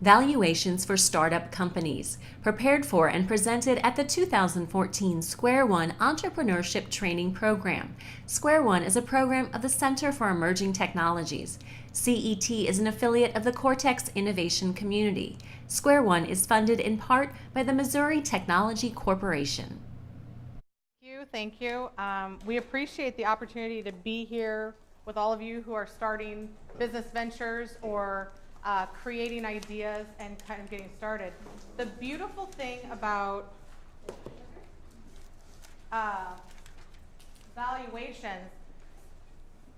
Valuations for Startup Companies, prepared for and presented at the 2014 Square One Entrepreneurship Training Program. Square One is a program of the Center for Emerging Technologies. CET is an affiliate of the Cortex Innovation Community. Square One is funded in part by the Missouri Technology Corporation. Thank you. We appreciate the opportunity to be here with all of you who are starting business ventures or creating ideas and kind of getting started. The beautiful thing about valuations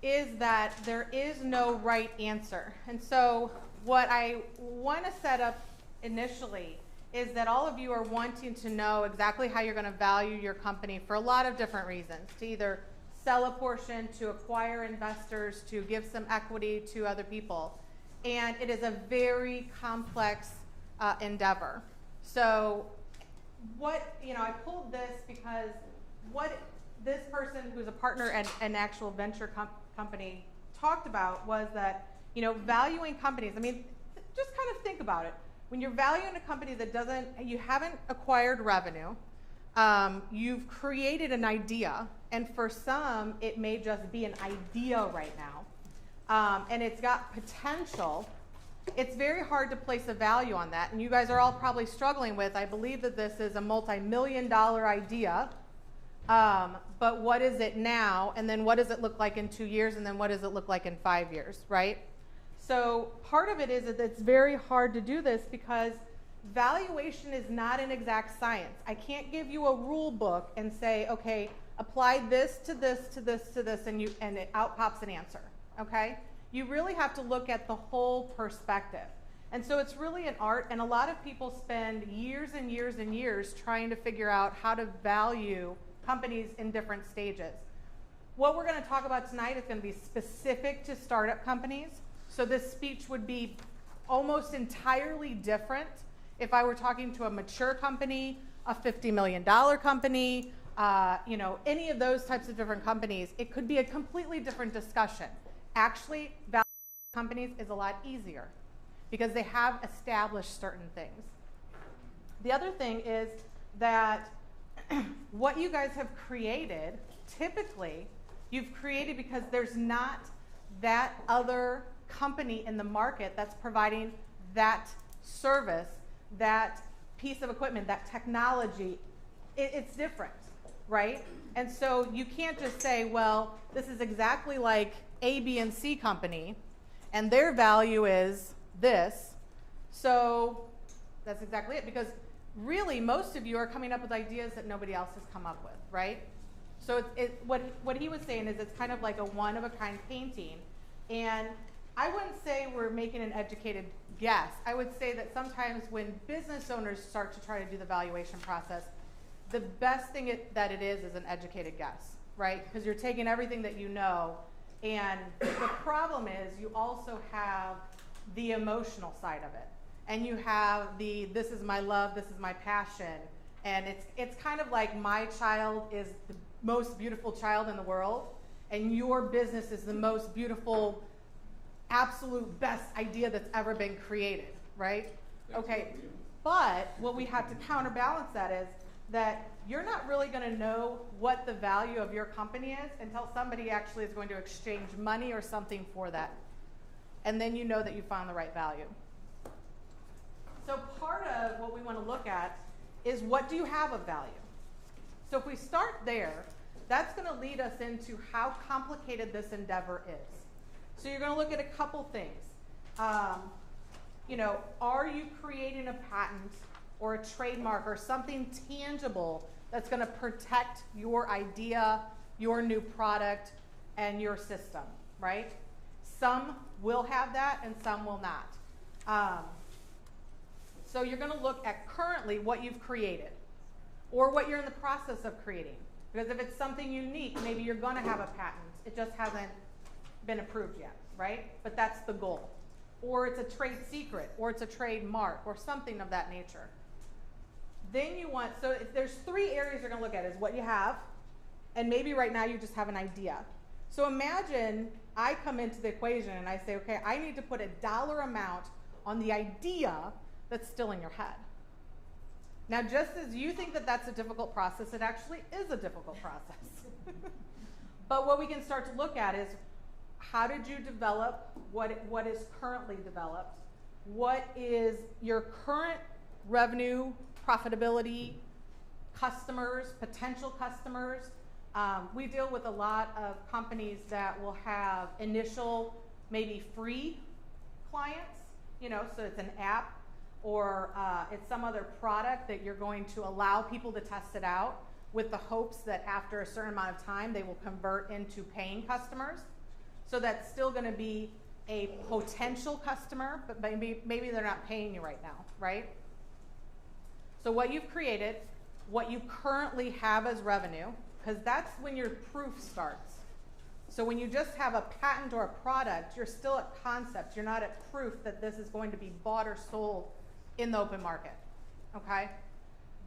is that there is no right answer. And so what I want to set up initially is that all of you are wanting to know exactly how you're going to value your company for a lot of different reasons, to either sell a portion, to acquire investors, to give some equity to other people. And it is a very complex endeavor. So I pulled this because what this person who's a partner at an actual venture company talked about was that, valuing companies, just kind of think about it. When you're valuing a company that you haven't acquired revenue, you've created an idea, and for some, it may just be an idea right now. And it's got potential. It's very hard to place a value on that. And you guys are all probably struggling with, I believe that this is a multi-million-dollar idea, but what is it now? And then what does it look like in 2 years? And then what does it look like in 5 years, right? So part of it is that it's very hard to do this because valuation is not an exact science. I can't give you a rule book and say, okay, apply this to this to this to this, and it out pops an answer. Okay? You really have to look at the whole perspective. And so it's really an art, and a lot of people spend years and years and years trying to figure out how to value companies in different stages. What we're going to talk about tonight is going to be specific to startup companies. So this speech would be almost entirely different if I were talking to a mature company, a $50 million company, any of those types of different companies. It could be a completely different discussion. Actually, valuing companies is a lot easier because they have established certain things. The other thing is that what you guys have created, typically, you've created because there's not that other company in the market that's providing that service, that piece of equipment, that technology. It's different, right? And so you can't just say, well, this is exactly like A, B, and C company, and their value is this. So that's exactly it, because really most of you are coming up with ideas that nobody else has come up with, right? So what he was saying is it's kind of like a one-of-a-kind painting, and I wouldn't say we're making an educated guess. I would say that sometimes when business owners start to try to do the valuation process, the best thing that it is an educated guess, right? Because you're taking everything that you know, and the problem is you also have the emotional side of it. And you have this is my love, this is my passion, and it's kind of like my child is the most beautiful child in the world, and your business is the most beautiful, absolute best idea that's ever been created, right? Okay, but what we have to counterbalance that is that you're not really going to know what the value of your company is until somebody actually is going to exchange money or something for that. And then you know that you found the right value. So part of what we want to look at is, what do you have of value? So if we start there, that's going to lead us into how complicated this endeavor is. So you're going to look at a couple things. Are you creating a patent or a trademark or something tangible that's going to protect your idea, your new product, and your system, right? Some will have that and some will not. So you're going to look at currently what you've created or what you're in the process of creating. Because if it's something unique, maybe you're going to have a patent. It just hasn't been approved yet, right? But that's the goal. Or it's a trade secret, or it's a trademark, or something of that nature. Then so if there's 3 areas you're going to look at, is what you have, and maybe right now you just have an idea. So imagine I come into the equation and I say, okay, I need to put a dollar amount on the idea that's still in your head. Now, just as you think that that's a difficult process, it actually is a difficult process. But what we can start to look at is, how did you develop what is currently developed? What is your current revenue, profitability, customers, potential customers? We deal with a lot of companies that will have initial, maybe free clients, so it's an app or it's some other product that you're going to allow people to test it out with the hopes that after a certain amount of time they will convert into paying customers. So that's still going to be a potential customer, but maybe they're not paying you right now, right? So what you've created, what you currently have as revenue, because that's when your proof starts. So when you just have a patent or a product, you're still at concept. You're not at proof that this is going to be bought or sold in the open market, okay?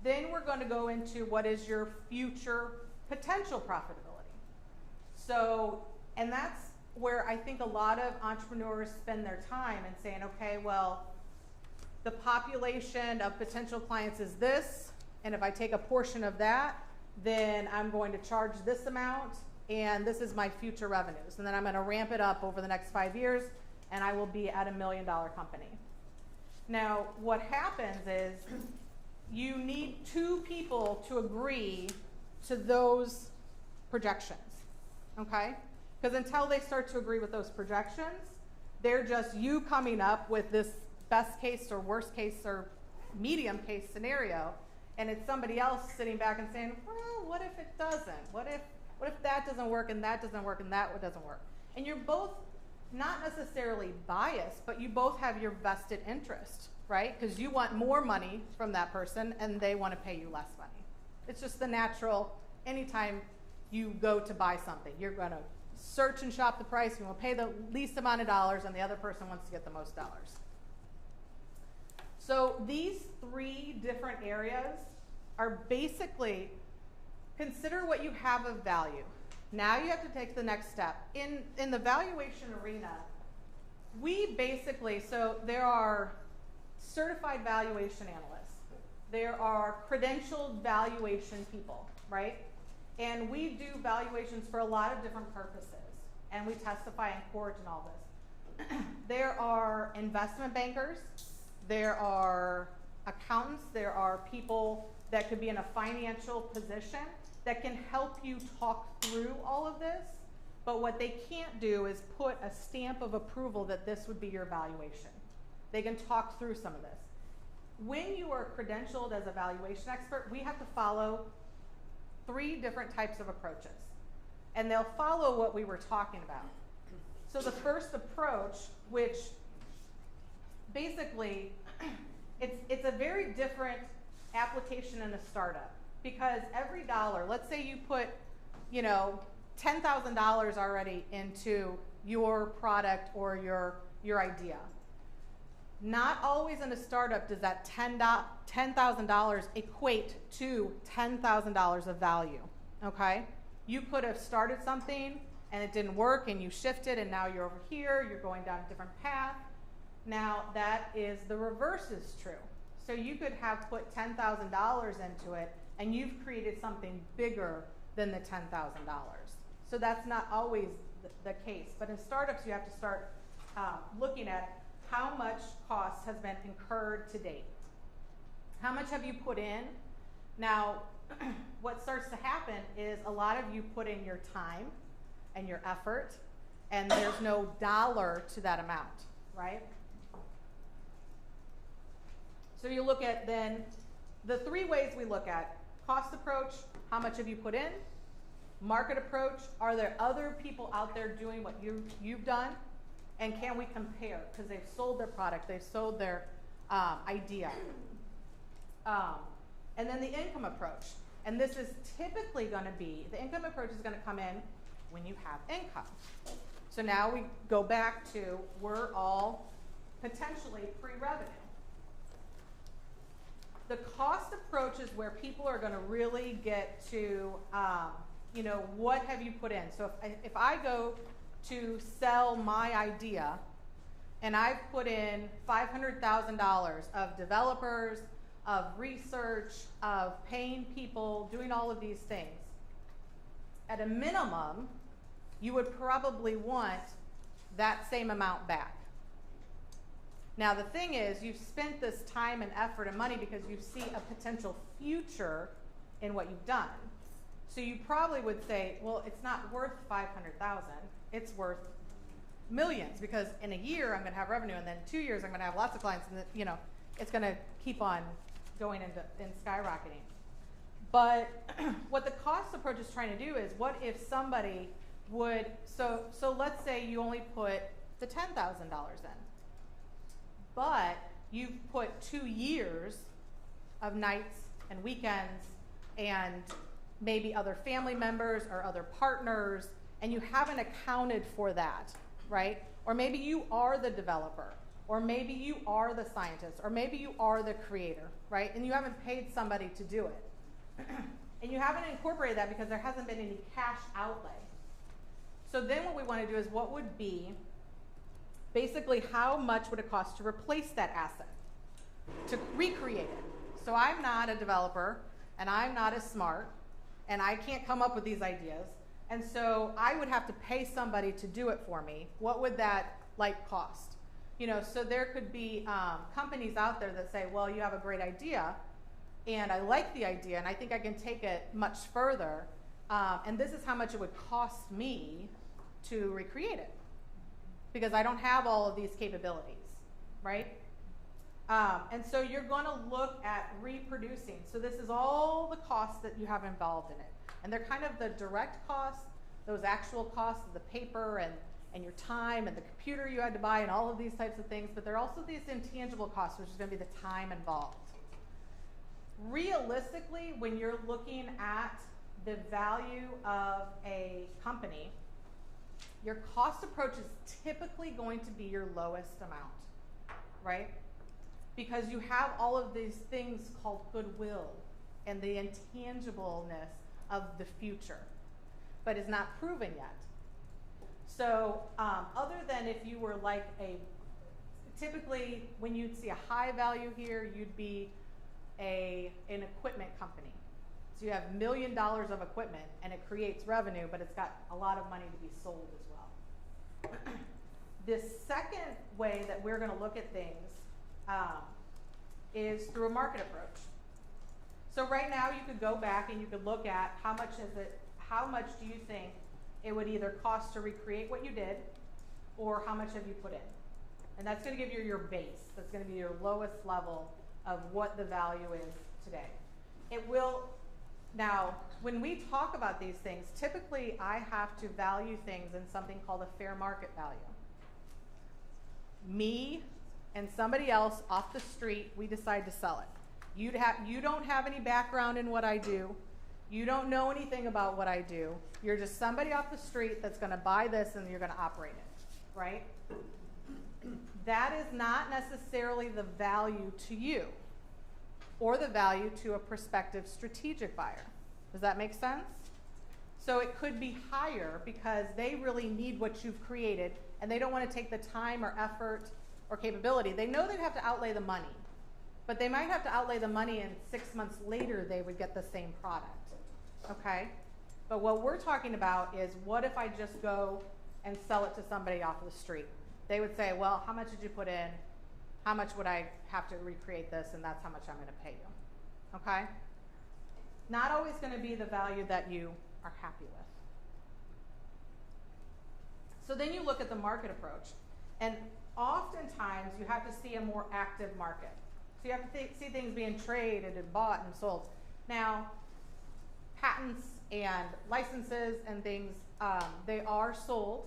Then we're going to go into what is your future potential profitability. So, and that's where I think a lot of entrepreneurs spend their time and saying, okay, well, the population of potential clients is this, and if I take a portion of that, then I'm going to charge this amount, and this is my future revenues. And then I'm going to ramp it up over the next 5 years, and I will be at $1 million company. Now, what happens is you need two people to agree to those projections, okay? Because until they start to agree with those projections, they're just you coming up with this best case or worst case or medium case scenario, and it's somebody else sitting back and saying, well, what if it doesn't? What if that doesn't work and that doesn't work and that doesn't work? And you're both not necessarily biased, but you both have your vested interest, right? Because you want more money from that person and they want to pay you less money. It's just the natural, anytime you go to buy something, you're going to search and shop the price, you will pay the least amount of dollars and the other person wants to get the most dollars. So these three different areas are basically, consider what you have of value. Now you have to take the next step. In the valuation arena, we basically, so there are certified valuation analysts. There are credentialed valuation people, right? And we do valuations for a lot of different purposes. And we testify in court and all this. There are investment bankers. There are accountants. There are people that could be in a financial position that can help you talk through all of this, but what they can't do is put a stamp of approval that this would be your valuation. They can talk through some of this. When you are credentialed as a valuation expert, we have to follow 3 different types of approaches, and they'll follow what we were talking about. So the first approach, which basically, it's a very different application in a startup. Because every dollar, let's say you put, $10,000 already into your product or your idea. Not always in a startup does that $10,000 equate to $10,000 of value, okay? You could have started something and it didn't work and you shifted and now you're over here, you're going down a different path. Now that is the reverse is true. So you could have put $10,000 into it and you've created something bigger than the $10,000. So that's not always the case. But in startups, you have to start looking at how much cost has been incurred to date. How much have you put in? Now, what starts to happen is a lot of you put in your time and your effort, and there's no dollar to that amount, right? So you look at then the 3 ways we look at: cost approach, how much have you put in? Market approach, are there other people out there doing what you've done? And can we compare? Because they've sold their product, they've sold their idea. And then the income approach. And this is typically going to be, the income approach is going to come in when you have income. So now we go back to, we're all potentially pre-revenue. The cost approach is where people are going to really get to, what have you put in? So if I go to sell my idea and I've put in $500,000 of developers, of research, of paying people, doing all of these things, at a minimum, you would probably want that same amount back. Now the thing is, you've spent this time and effort and money because you see a potential future in what you've done. So you probably would say, well, it's not worth 500,000, it's worth millions, because in a year I'm going to have revenue, and then 2 years I'm going to have lots of clients, and you know, it's going to keep on going and skyrocketing. But what the cost approach is trying to do is, what if somebody would, so let's say you only put the $10,000 in, but you've put 2 years of nights and weekends and maybe other family members or other partners, and you haven't accounted for that, right? Or maybe you are the developer, or maybe you are the scientist, or maybe you are the creator, right? And you haven't paid somebody to do it. And you haven't incorporated that because there hasn't been any cash outlay. So then what we want to do is, what would be basically, how much would it cost to replace that asset, to recreate it? So I'm not a developer, and I'm not as smart, and I can't come up with these ideas. And so I would have to pay somebody to do it for me. What would that cost? You know, so there could be companies out there that say, well, you have a great idea, and I like the idea, and I think I can take it much further, and this is how much it would cost me to recreate it, because I don't have all of these capabilities, right? And so you're going to look at reproducing. So this is all the costs that you have involved in it. And they're kind of the direct costs, those actual costs of the paper and your time and the computer you had to buy and all of these types of things. But there are also these intangible costs, which is going to be the time involved. Realistically, when you're looking at the value of a company, your cost approach is typically going to be your lowest amount, right? Because you have all of these things called goodwill and the intangibleness of the future, but is not proven yet. So other than if you were like typically when you'd see a high value here, you'd be an equipment company. So you have $1 million of equipment and it creates revenue, but it's got a lot of money to be sold as well. The second way that we're going to look at things is through a market approach. So right now you could go back and you could look at how much do you think it would either cost to recreate what you did, or how much have you put in? And that's going to give you your base. That's going to be your lowest level of what the value is today. It will, now, when we talk about these things, typically I have to value things in something called a fair market value. Me and somebody else off the street, we decide to sell it. You don't have any background in what I do. You don't know anything about what I do. You're just somebody off the street that's going to buy this and you're going to operate it, right? That is not necessarily the value to you or the value to a prospective strategic buyer. Does that make sense? So it could be higher because they really need what you've created and they don't want to take the time or effort or capability. They know they'd have to outlay the money, but they might have to outlay the money and 6 months later they would get the same product, okay? But what we're talking about is, what if I just go and sell it to somebody off the street? They would say, well, how much did you put in? How much would I have to recreate this? And that's how much I'm going to pay you, okay? Not always going to be the value that you are happy with. So then you look at the market approach, and oftentimes you have to see a more active market. So you have to see things being traded and bought and sold. Now, patents and licenses and things, they are sold,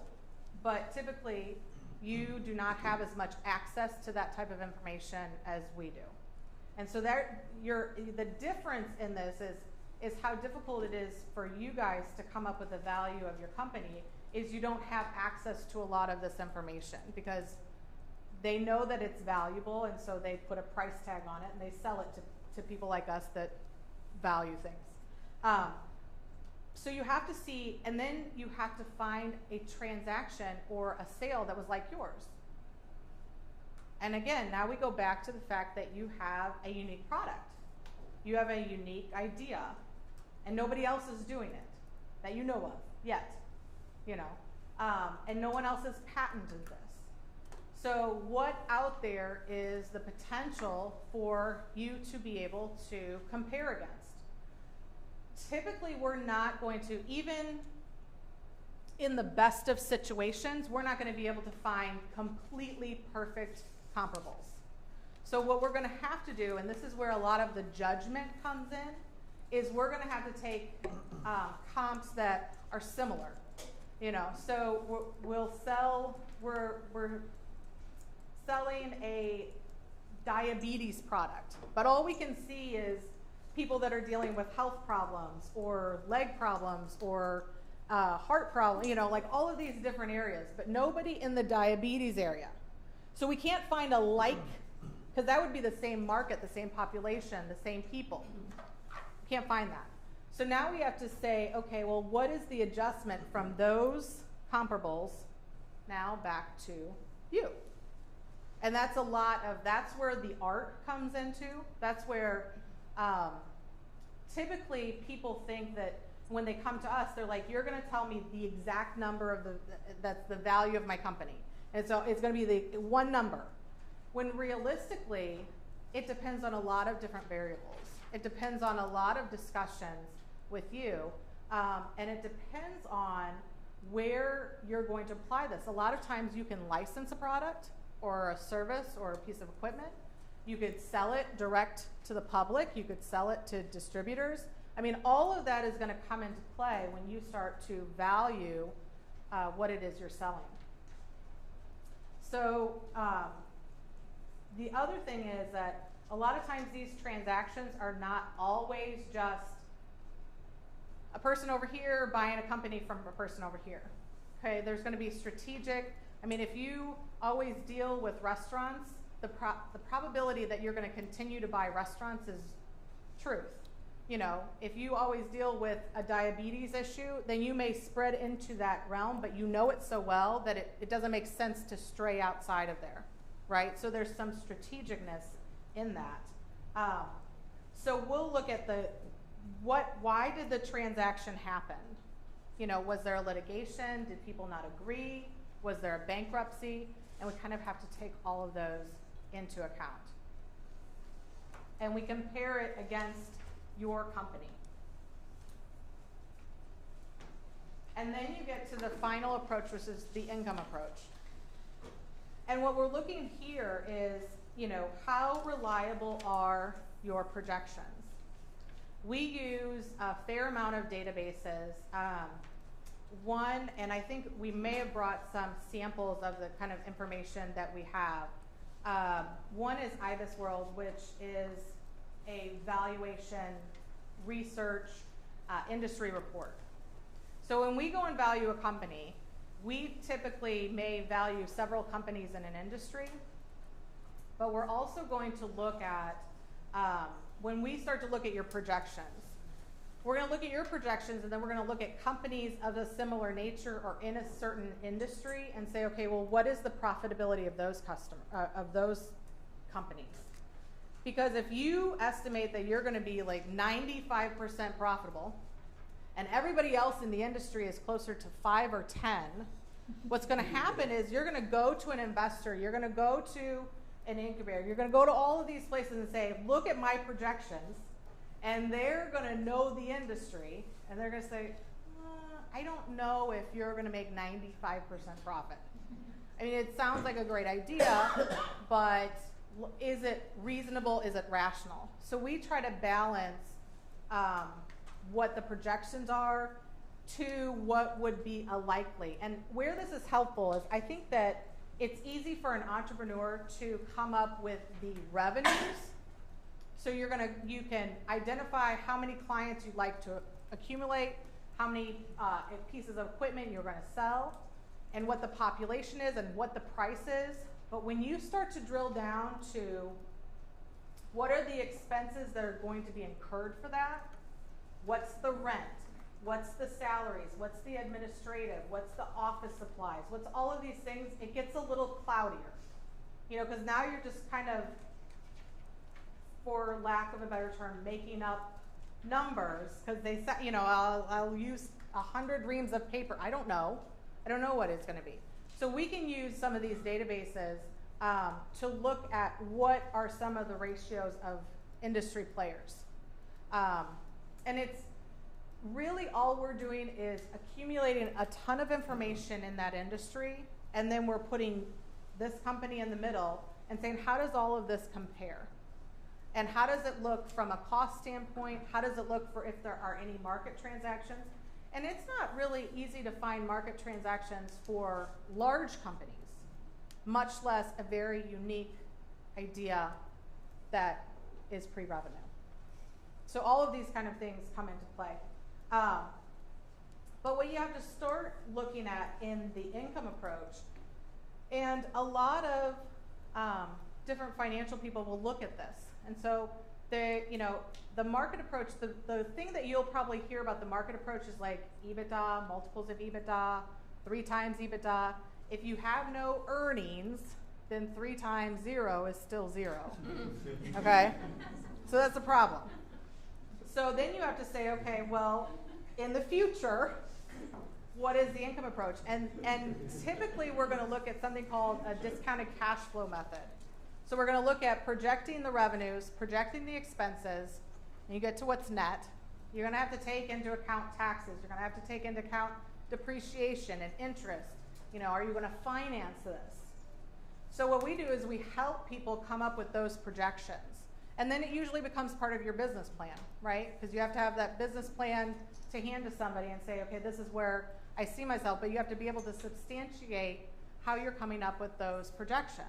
but typically you do not have as much access to that type of information as we do. And so the difference in this is how difficult it is for you guys to come up with the value of your company, is you don't have access to a lot of this information because they know that it's valuable, and so they put a price tag on it and they sell it to people like us that value things. So you have to see, and then you have to find a transaction or a sale that was like yours. And again, now we go back to the fact that you have a unique product. You have a unique idea, and nobody else is doing it that you know of yet, you know, and no one else has patented this. So what out there is the potential for you to be able to compare against? Typically, we're not going to, even in the best of situations, we're not going to be able to find completely perfect comparables. So what we're going to have to do, and this is where a lot of the judgment comes in, is we're going to have to take comps that are similar. You know, so we're selling a diabetes product, but all we can see is people that are dealing with health problems or leg problems or heart problems, you know, like all of these different areas, but nobody in the diabetes area. So we can't find a like, because that would be the same market, the same population, the same people. Can't find that. So now we have to say, okay, well, what is the adjustment from those comparables now back to you? And that's that's where the art comes into. That's where typically people think that when they come to us, they're like, you're going to tell me the exact number of that's the value of my company. And so it's going to be the one number. When realistically, it depends on a lot of different variables. It depends on a lot of discussions with you. And it depends on where you're going to apply this. A lot of times you can license a product or a service or a piece of equipment. You could sell it direct to the public. You could sell it to distributors. I mean, all of that is going to come into play when you start to value what it is you're selling. So the other thing is that a lot of times these transactions are not always just a person over here buying a company from a person over here. Okay, there's going to be strategic. I mean, if you always deal with restaurants, the probability that you're going to continue to buy restaurants is truth. You know, if you always deal with a diabetes issue, then you may spread into that realm, but you know it so well that it doesn't make sense to stray outside of there, right? So there's some strategicness in that. So we'll look at why did the transaction happen? You know, was there a litigation? Did people not agree? Was there a bankruptcy? And we kind of have to take all of those into account. And we compare it against your company. And then you get to the final approach, which is the income approach. And what we're looking here is, you know, how reliable are your projections? We use a fair amount of databases. One, and I think we may have brought some samples of the kind of information that we have. One is IBIS World, which is a valuation research industry report. So when we go and value a company, we typically may value several companies in an industry, but we're also going to look at, when we start to look at your projections, we're going to look at your projections and then we're going to look at companies of a similar nature or in a certain industry and say, okay, well, what is the profitability of those companies? Because if you estimate that you're going to be like 95% profitable and everybody else in the industry is closer to 5 or 10, what's going to happen is you're going to go to an investor, you're going to go to an incubator, you're going to go to all of these places and say, look at my projections, and they're going to know the industry, and they're going to say, I don't know if you're going to make 95% profit. I mean, it sounds like a great idea, but is it reasonable? Is it rational? So we try to balance what the projections are to what would be a likely. And where this is helpful is I think that it's easy for an entrepreneur to come up with the revenues. So you can identify how many clients you'd like to accumulate, how many pieces of equipment you're going to sell, and what the population is and what the price is. But when you start to drill down to what are the expenses that are going to be incurred for that, what's the rent, what's the salaries, what's the administrative, what's the office supplies, what's all of these things, it gets a little cloudier. You know, because now you're just kind of, for lack of a better term, making up numbers, because they said, you know, I'll use 100 reams of paper. I don't know what it's going to be. So we can use some of these databases to look at what are some of the ratios of industry players. And it's really all we're doing is accumulating a ton of information in that industry, and then we're putting this company in the middle and saying, how does all of this compare? And how does it look from a cost standpoint? How does it look for if there are any market transactions? And it's not really easy to find market transactions for large companies, much less a very unique idea that is pre-revenue. So all of these kind of things come into play. But what you have to start looking at in the income approach, and a lot of different financial people will look at this. And so the market approach, the thing that you'll probably hear about the market approach is like EBITDA, multiples of EBITDA, 3 times EBITDA. If you have no earnings, then 3 times 0 is still 0. Okay? So that's a problem. So then you have to say, okay, well, in the future, what is the income approach? And typically we're going to look at something called a discounted cash flow method. So we're going to look at projecting the revenues, projecting the expenses, and you get to what's net. You're going to have to take into account taxes. You're going to have to take into account depreciation and interest. You know, are you going to finance this? So what we do is we help people come up with those projections. And then it usually becomes part of your business plan, right? Because you have to have that business plan to hand to somebody and say, okay, this is where I see myself, but you have to be able to substantiate how you're coming up with those projections.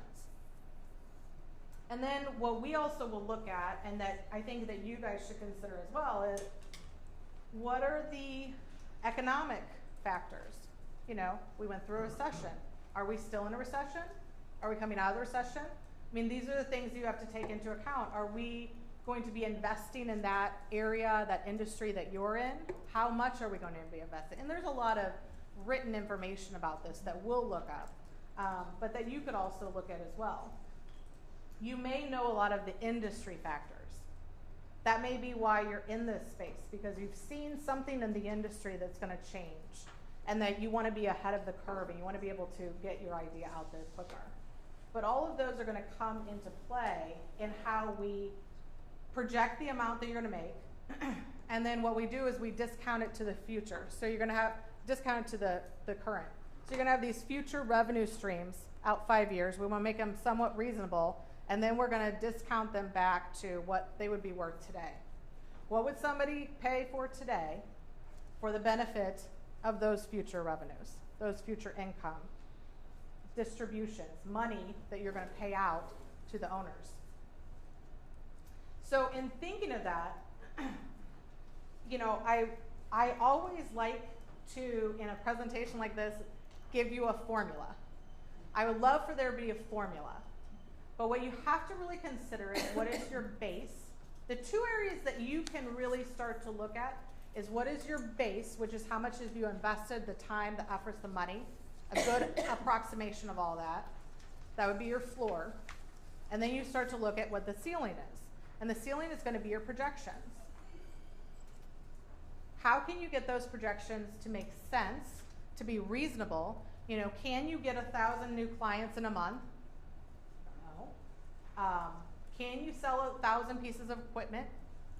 And then what we also will look at, and that I think that you guys should consider as well, is what are the economic factors? You know, we went through a recession. Are we still in a recession? Are we coming out of the recession? I mean, these are the things you have to take into account. Are we going to be investing in that area, that industry that you're in? How much are we going to be investing? And there's a lot of written information about this that we'll look up, but that you could also look at as well. You may know a lot of the industry factors. That may be why you're in this space, because you've seen something in the industry that's going to change, and that you want to be ahead of the curve and you want to be able to get your idea out there quicker. But all of those are going to come into play in how we project the amount that you're going to make. And then what we do is we discount it to the future. So you're going to have discount it to the current. So you're going to have these future revenue streams out 5 years. We want to make them somewhat reasonable. And then we're going to discount them back to what they would be worth today. What would somebody pay for today for the benefit of those future revenues, those future income, distributions, money that you're going to pay out to the owners? So in thinking of that, you know, I always like to, in a presentation like this, give you a formula. I would love for there to be a formula. But what you have to really consider is what is your base. The 2 areas that you can really start to look at is what is your base, which is how much have you invested, the time, the efforts, the money. A good approximation of all that. That would be your floor. And then you start to look at what the ceiling is. And the ceiling is going to be your projections. How can you get those projections to make sense, to be reasonable? You know, can you get 1,000 new clients in a month? No. Can you sell 1,000 pieces of equipment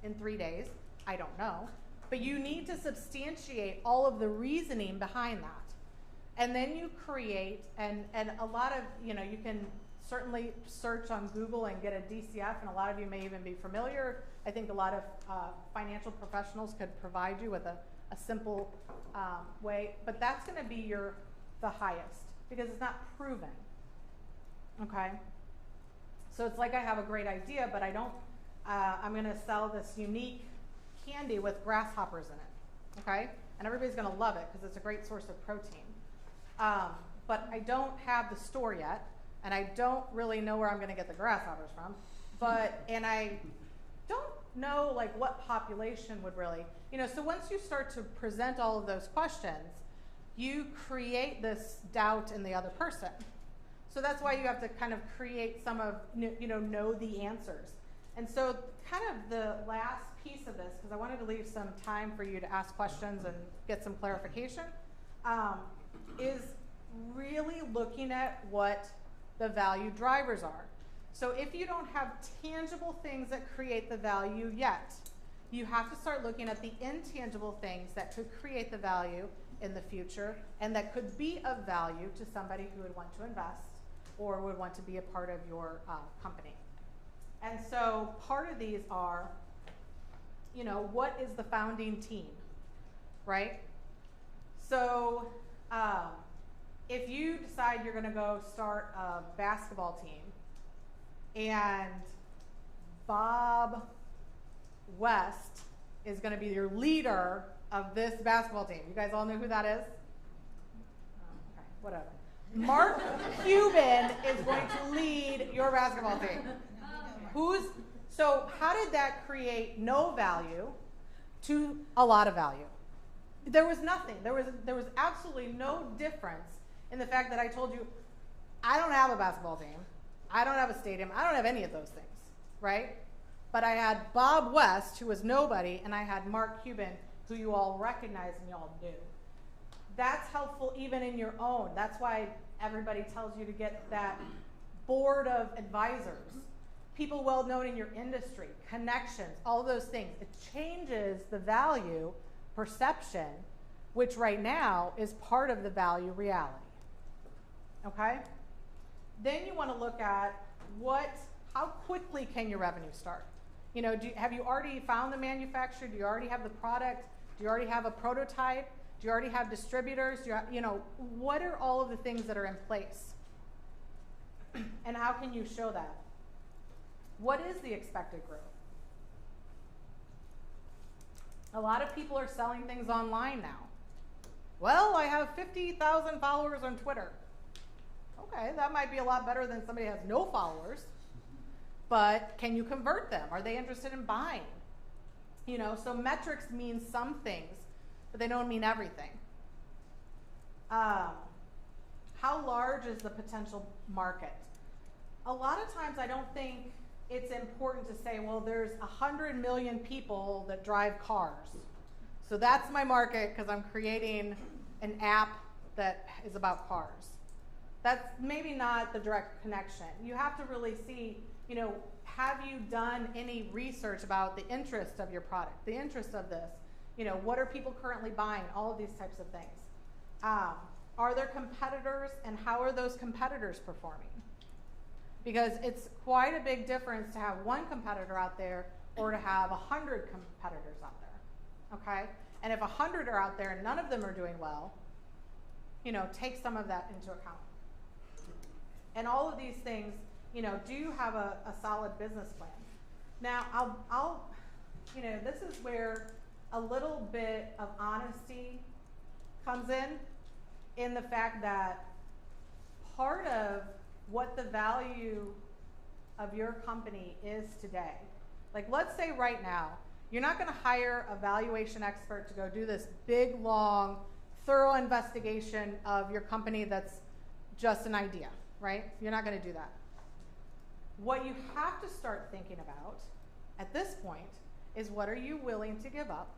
in 3 days? I don't know. But you need to substantiate all of the reasoning behind that. And then you create, and a lot of, you know, you can certainly search on Google and get a DCF, and a lot of you may even be familiar. I think a lot of financial professionals could provide you with a simple way, but that's going to be the highest, because it's not proven. Okay? So it's like I have a great idea, but I don't, I'm going to sell this unique candy with grasshoppers in it. Okay? And everybody's going to love it because it's a great source of protein. But I don't have the store yet, and I don't really know where I'm going to get the grasshoppers from. And I don't know like what population would really, you know, so once you start to present all of those questions, you create this doubt in the other person. So that's why you have to kind of create some of, know the answers. And so kind of the last piece of this, because I wanted to leave some time for you to ask questions and get some clarification, is really looking at what the value drivers are. So if you don't have tangible things that create the value yet, you have to start looking at the intangible things that could create the value in the future and that could be of value to somebody who would want to invest or would want to be a part of your company. And so part of these are, what is the founding team, right? So if you decide you're going to go start a basketball team and Bob West is going to be your leader of this basketball team. You guys all know who that is? Oh, okay, whatever. Mark Cuban is going to lead your basketball team. So how did that create no value to a lot of value? There was nothing. There was absolutely no difference in the fact that I told you, I don't have a basketball team. I don't have a stadium. I don't have any of those things, right? But I had Bob West, who was nobody, and I had Mark Cuban, who you all recognize and you all knew. That's helpful even in your own. That's why everybody tells you to get that board of advisors, people well known in your industry, connections, all of those things. It changes the value perception, which right now is part of the value reality. Okay? Then you want to look at how quickly can your revenue start? Have you already found the manufacturer? Do you already have the product? Do you already have a prototype? Do you already have distributors? What are all of the things that are in place? And how can you show that? What is the expected growth? A lot of people are selling things online now. Well, I have 50,000 followers on Twitter. Okay, that might be a lot better than somebody who has no followers. But can you convert them? Are they interested in buying? So metrics mean some things, but they don't mean everything. How large is the potential market? A lot of times I don't think it's important to say, well, there's 100 million people that drive cars. So that's my market because I'm creating an app that is about cars. That's maybe not the direct connection. You have to really see, have you done any research about the interest of your product, the interest of this? What are people currently buying? All of these types of things. Are there competitors, and how are those competitors performing? Because it's quite a big difference to have one competitor out there or to have 100 competitors out there, okay? And if 100 are out there and none of them are doing well, take some of that into account. And all of these things, do you have a solid business plan? Now, I'll this is where a little bit of honesty comes in the fact that part of what the value of your company is today. Like, let's say right now, you're not going to hire a valuation expert to go do this big, long, thorough investigation of your company that's just an idea, right? You're not going to do that. What you have to start thinking about at this point is, what are you willing to give up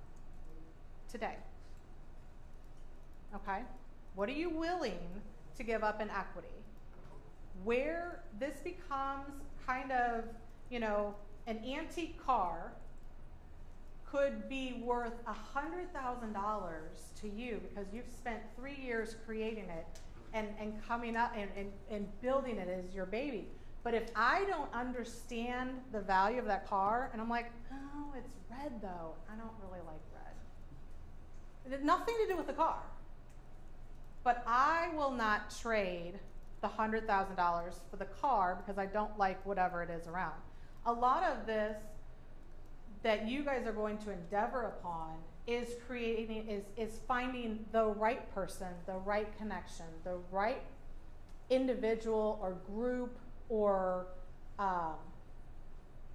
today? Okay? What are you willing to give up in equity? Where this becomes kind of, an antique car could be worth $100,000 to you because you've spent 3 years creating it and coming up and building it as your baby. But if I don't understand the value of that car, and I'm like, oh, it's red though, I don't really like red. It had nothing to do with the car. But I will not trade the $100,000 for the car because I don't like whatever it is around. A lot of this that you guys are going to endeavor upon is finding the right person, the right connection, the right individual or group or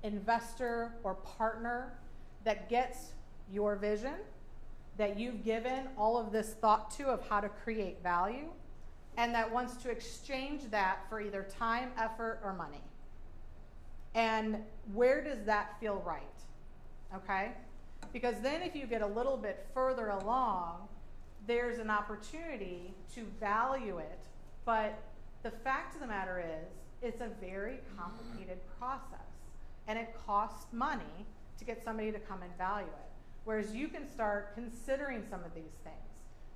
investor or partner that gets your vision, that you've given all of this thought to of how to create value, and that wants to exchange that for either time, effort, or money. And where does that feel right? Okay? Because then if you get a little bit further along, there's an opportunity to value it, but the fact of the matter is, it's a very complicated process, and it costs money to get somebody to come and value it. Whereas you can start considering some of these things.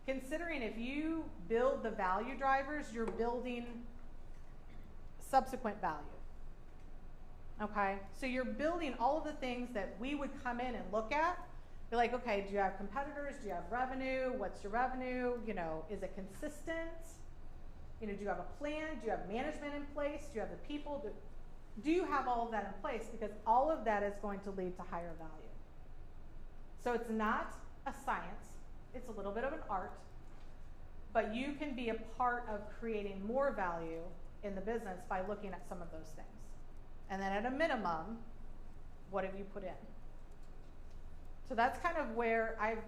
Considering if you build the value drivers, you're building subsequent value. Okay? So you're building all of the things that we would come in and look at. Be like, okay, do you have competitors? Do you have revenue? What's your revenue? You know, is it consistent? You know, do you have a plan? Do you have management in place? Do you have the people? Do you have all of that in place? Because all of that is going to lead to higher value. So it's not a science. It's a little bit of an art. But you can be a part of creating more value in the business by looking at some of those things. And then at a minimum, what have you put in? So that's kind of where I've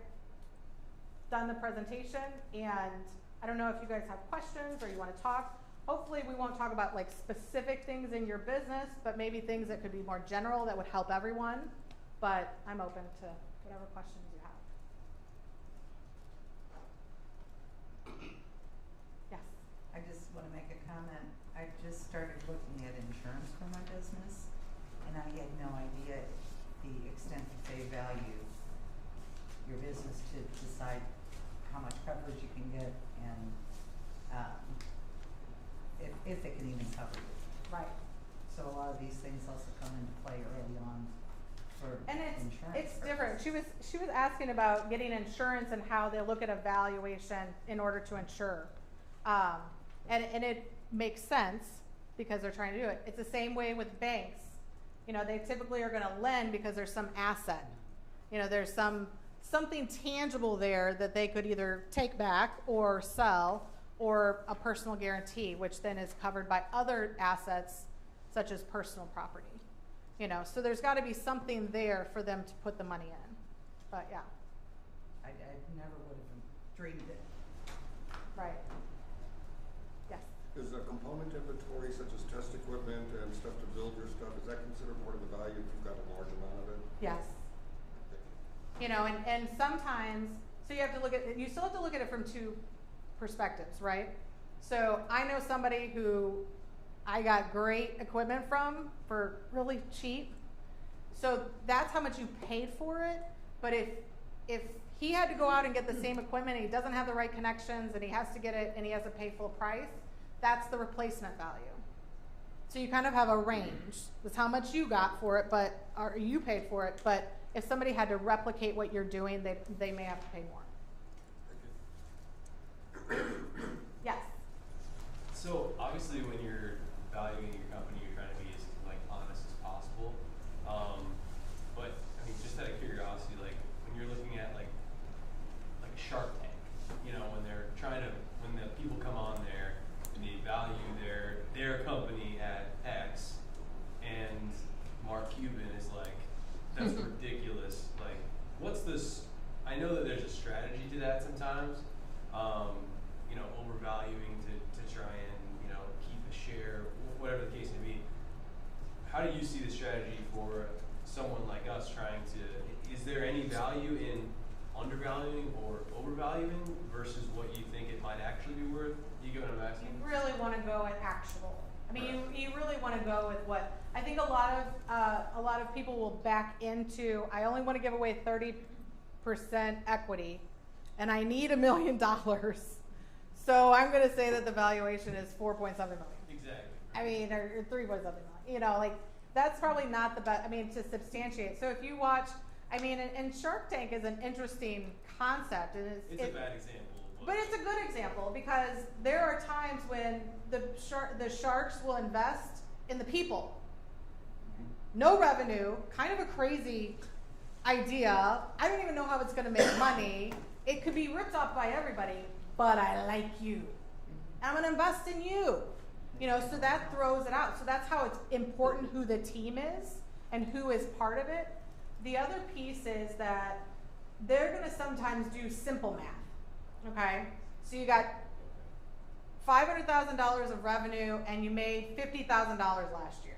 done the presentation, and I don't know if you guys have questions or you want to talk. Hopefully we won't talk about like specific things in your business, but maybe things that could be more general that would help everyone. But I'm open to whatever questions you have. Yes? I just want to make a comment. I just started looking at insurance for my business, and I had no idea the extent that they value your business to decide how much coverage you can get and if it can even cover you. Right. So a lot of these things also come into play early on for And insurance it's different. purposes. She was asking about getting insurance and how they look at a valuation in order to insure. And it makes sense because they're trying to do it. It's the same way with banks. You know, they typically are going to lend because there's some asset. You know, there's something tangible there that they could either take back or sell, or a personal guarantee, which then is covered by other assets such as personal property. You know, so there's got to be something there for them to put the money in. But yeah. I never would have dreamed it. Right. Yes. Is a component inventory such as test equipment and stuff to build your stuff, is that considered part of the value if you've got a large amount of it? Yes. You know, and sometimes, so you have to look at it, you still have to look at it from two perspectives, right? So I know somebody who I got great equipment from for really cheap. So that's how much you paid for it. But if he had to go out and get the same equipment and he doesn't have the right connections and he has to get it and he has to pay full price, that's the replacement value. So you kind of have a range. That's how much you got for it, or you paid for it. But if somebody had to replicate what you're doing, they may have to pay more. Yes. So obviously, when you're valuing your company, you're trying to be as like honest as possible. But I mean, just out of curiosity, like when you're looking at like a Shark Tank, you know, when the people come on there and they value their company at X, and Mark Cuban is like, that's ridiculous. Like, what's this? I know that there's a strategy to that sometimes. You know, overvaluing to try and, you know, keep a share, whatever the case may be. How do you see the strategy for someone like us trying to, is there any value in undervaluing or overvaluing versus what you think it might actually be worth? You get what I'm asking? You really want to go at actual. I mean, you really want to go with what I think a lot of people will back into. I only want to give away 30% equity, and I need $1 million. So I'm going to say that the valuation is 4.7 million. Exactly. I mean, or 3.7 million. You know, like that's probably not the best. I mean, to substantiate. So if you watch, I mean, and Shark Tank is an interesting concept, and it's a bad example. But it's a good example because there are times when the sharks will invest in the people. No revenue, kind of a crazy idea. I don't even know how it's going to make money. It could be ripped off by everybody, but I like you. I'm going to invest in you. You know, so that throws it out. So that's how it's important who the team is and who is part of it. The other piece is that they're going to sometimes do simple math. Okay? So you got $500,000 of revenue and you made $50,000 last year.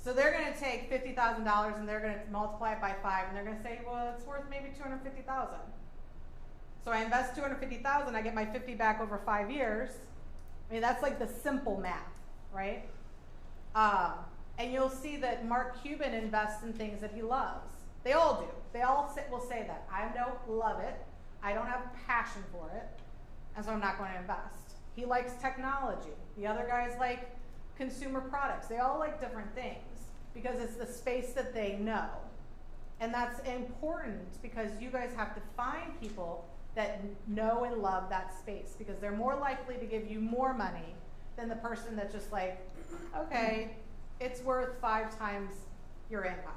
So they're going to take $50,000 and they're going to multiply it by 5 and they're going to say, well, it's worth maybe $250,000. So I invest $250,000, I get my 50 back over 5 years. I mean, that's like the simple math, right? And you'll see that Mark Cuban invests in things that he loves. They all do. They all will say that. I don't love it. I don't have a passion for it, and so I'm not going to invest. He likes technology. The other guys like consumer products. They all like different things because it's the space that they know. And that's important because you guys have to find people that know and love that space because they're more likely to give you more money than the person that's just like, okay, it's worth 5 times your income,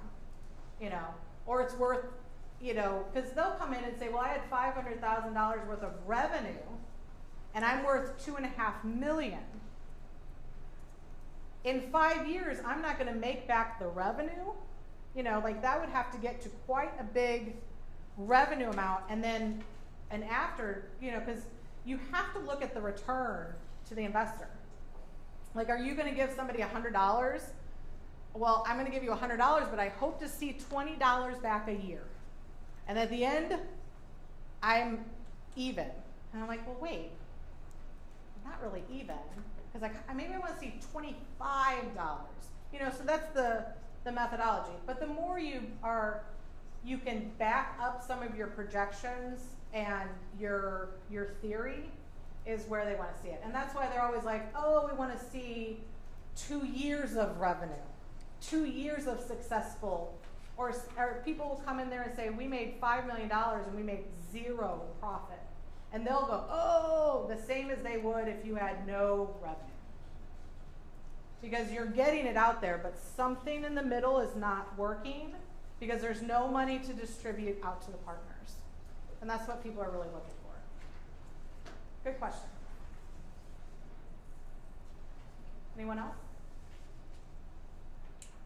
you know, or it's worth, you know, because they'll come in and say, well, I had $500,000 worth of revenue and I'm worth $2.5 million. In 5 years, I'm not going to make back the revenue, you know, like that would have to get to quite a big revenue amount and after, you know, because you have to look at the return to the investor. Like, are you going to give somebody $100? Well, I'm going to give you $100, but I hope to see $20 back a year. And at the end, I'm even. And I'm like, well, wait, I'm not really even. Because maybe I want to see $25. You know, so that's the methodology. But the more you can back up some of your projections and your theory is where they want to see it. And that's why they're always like, oh, we want to see 2 years of revenue, 2 years of successful, or people will come in there and say, we made $5 million and we made 0 profit. And they'll go, oh, the same as they would if you had no revenue. Because you're getting it out there, but something in the middle is not working because there's no money to distribute out to the partners. And that's what people are really looking for. Good question. Anyone else?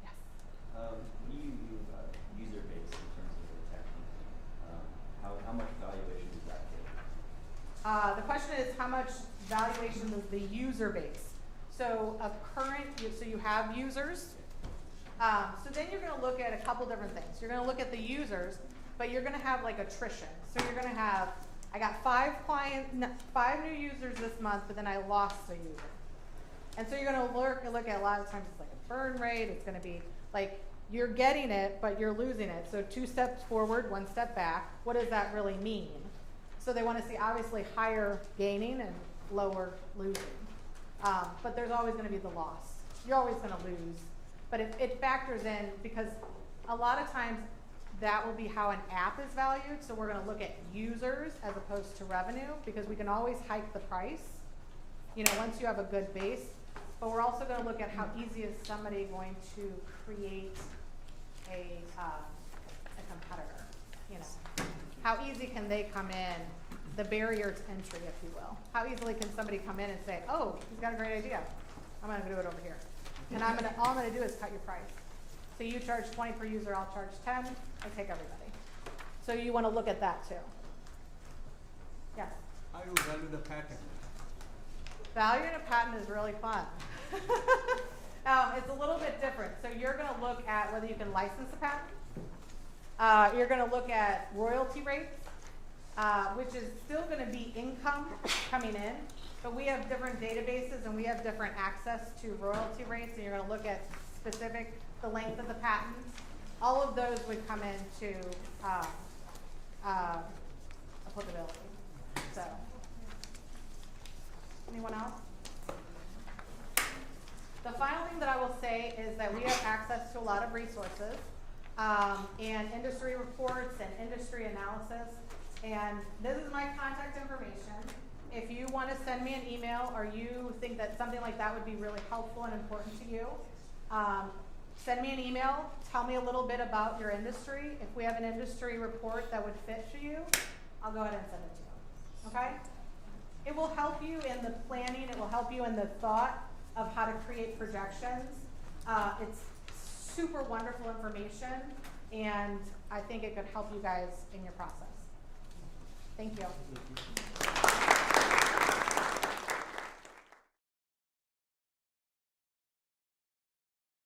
Yes. When you move user base in terms of the technique, how much valuation does that give? The question is how much valuation does the user base? So so you have users. So then you're going to look at a couple different things. You're going to look at the users, but you're going to have like attrition. So you're going to have, I got 5 new users this month, but then I lost a user. And so you're going to look at a lot of times it's like a burn rate. It's going to be like you're getting it, but you're losing it. So 2 steps forward, 1 step back. What does that really mean? So they want to see obviously higher gaining and lower losing. But there's always going to be the loss. You're always going to lose. But it factors in because a lot of times that will be how an app is valued. So we're going to look at users as opposed to revenue because we can always hike the price, you know, once you have a good base. But we're also going to look at how easy is somebody going to create a competitor, you know. How easy can they come in, the barrier to entry, if you will. How easily can somebody come in and say, oh, he's got a great idea. I'm going to do it over here. And all I'm going to do is cut your price. So you charge 20 per user, I'll charge 10, I take everybody. So you want to look at that too. Yes? How do you value the patent? Valuing a patent is really fun. It's a little bit different. So you're going to look at whether you can license a patent. You're going to look at royalty rates, which is still going to be income coming in. But we have different databases and we have different access to royalty rates. And you're going to look at the length of the patents. All of those would come into applicability. So, anyone else? The final thing that I will say is that we have access to a lot of resources and industry reports and industry analysis. And this is my contact information. If you want to send me an email or you think that something like that would be really helpful and important to you, send me an email. Tell me a little bit about your industry. If we have an industry report that would fit for you, I'll go ahead and send it to you. Okay? It will help you in the planning. It will help you in the thought of how to create projections. It's super wonderful information, and I think it could help you guys in your process. Thank you.